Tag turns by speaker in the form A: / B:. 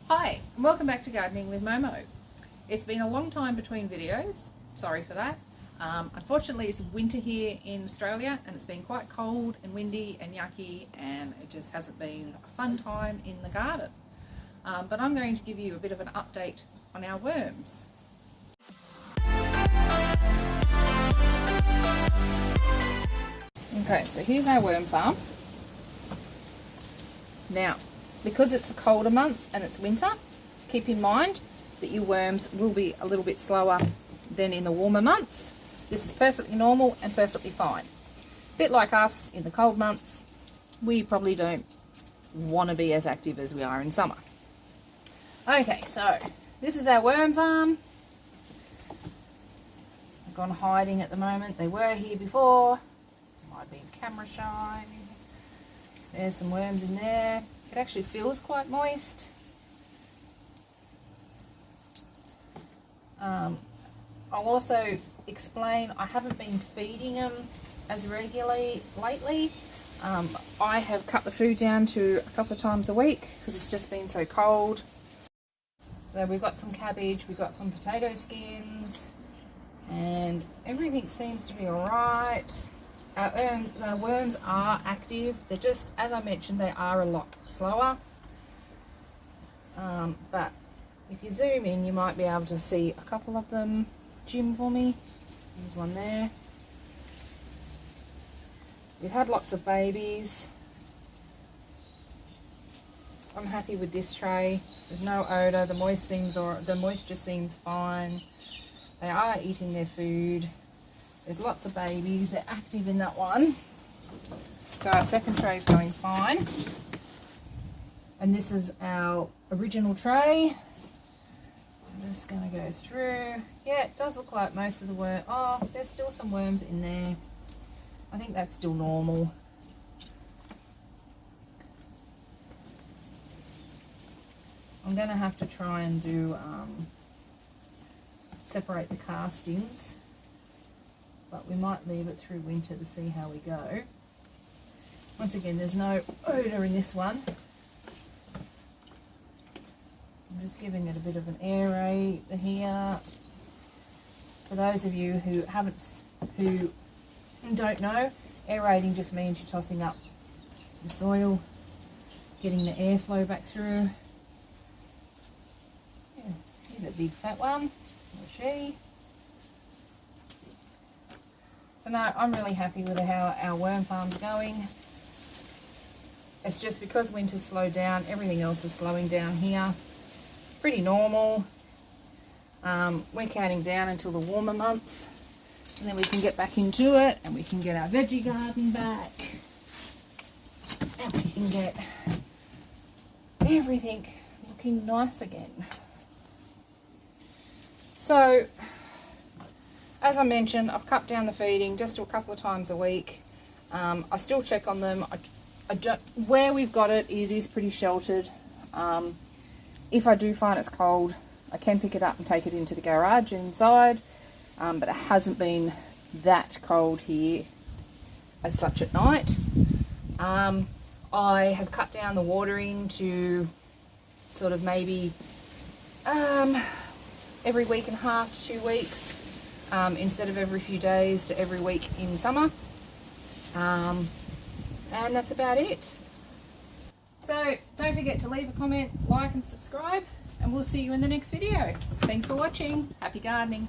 A: Hi, and welcome back to Gardening with Momo. It's been a long time between videos, sorry for that. Unfortunately it's winter here in Australia and it's been quite cold and windy and yucky, and it just hasn't been a fun time in the garden. But I'm going to give you a bit of an update on our worms. Okay, so here's our worm farm. Now, because it's a colder month and it's winter, keep in mind that your worms will be a little bit slower than in the warmer months. This is perfectly normal and perfectly fine. A bit like us in the cold months, we probably don't want to be as active as we are in summer. Okay, so this is our worm farm. They've gone hiding at the moment. They were here before. Might be camera shy. There's some worms in there. It actually feels quite moist. I'll also explain, I haven't been feeding them as regularly lately. I have cut the food down to a couple of times a week because it's just been so cold. So we've got some cabbage, we've got some potato skins, and everything seems to be alright. Our worms are active. They're just, as I mentioned, they are a lot slower. But if you zoom in, you might be able to see a couple of them. Jim for me. There's one there. We've had lots of babies. I'm happy with this tray. There's no odour. The moisture seems fine. They are eating their food. There's lots of babies. They're active in that one. So our second tray is going fine. And this is our original tray. I'm just going to go through. Yeah, it does look like most of the worm. Oh, there's still some worms in there. I think that's still normal. I'm going to have to try and do separate the castings. But we might leave it through winter to see how we go. Once again, there's no odour in this one. I'm just giving it a bit of an aerate here. For those of you who don't know, aerating just means you're tossing up the soil, getting the airflow back through. Yeah, here's a big fat one, or she. So no, I'm really happy with how our worm farm's going. It's just because winter's slowed down, everything else is slowing down here. Pretty normal. We're counting down until the warmer months, and then we can get back into it, and we can get our veggie garden back, and we can get everything looking nice again. So, as I mentioned, I've cut down the feeding just to a couple of times a week. I still check on them. Where we've got it, it is pretty sheltered. If I do find it's cold, I can pick it up and take it into the garage inside, but it hasn't been that cold here as such at night. I have cut down the watering to sort of maybe every week and a half to 2 weeks. Instead of every few days to every week in summer. And that's about it. So don't forget to leave a comment, like and subscribe, and we'll see you in the next video. Thanks for watching. Happy gardening.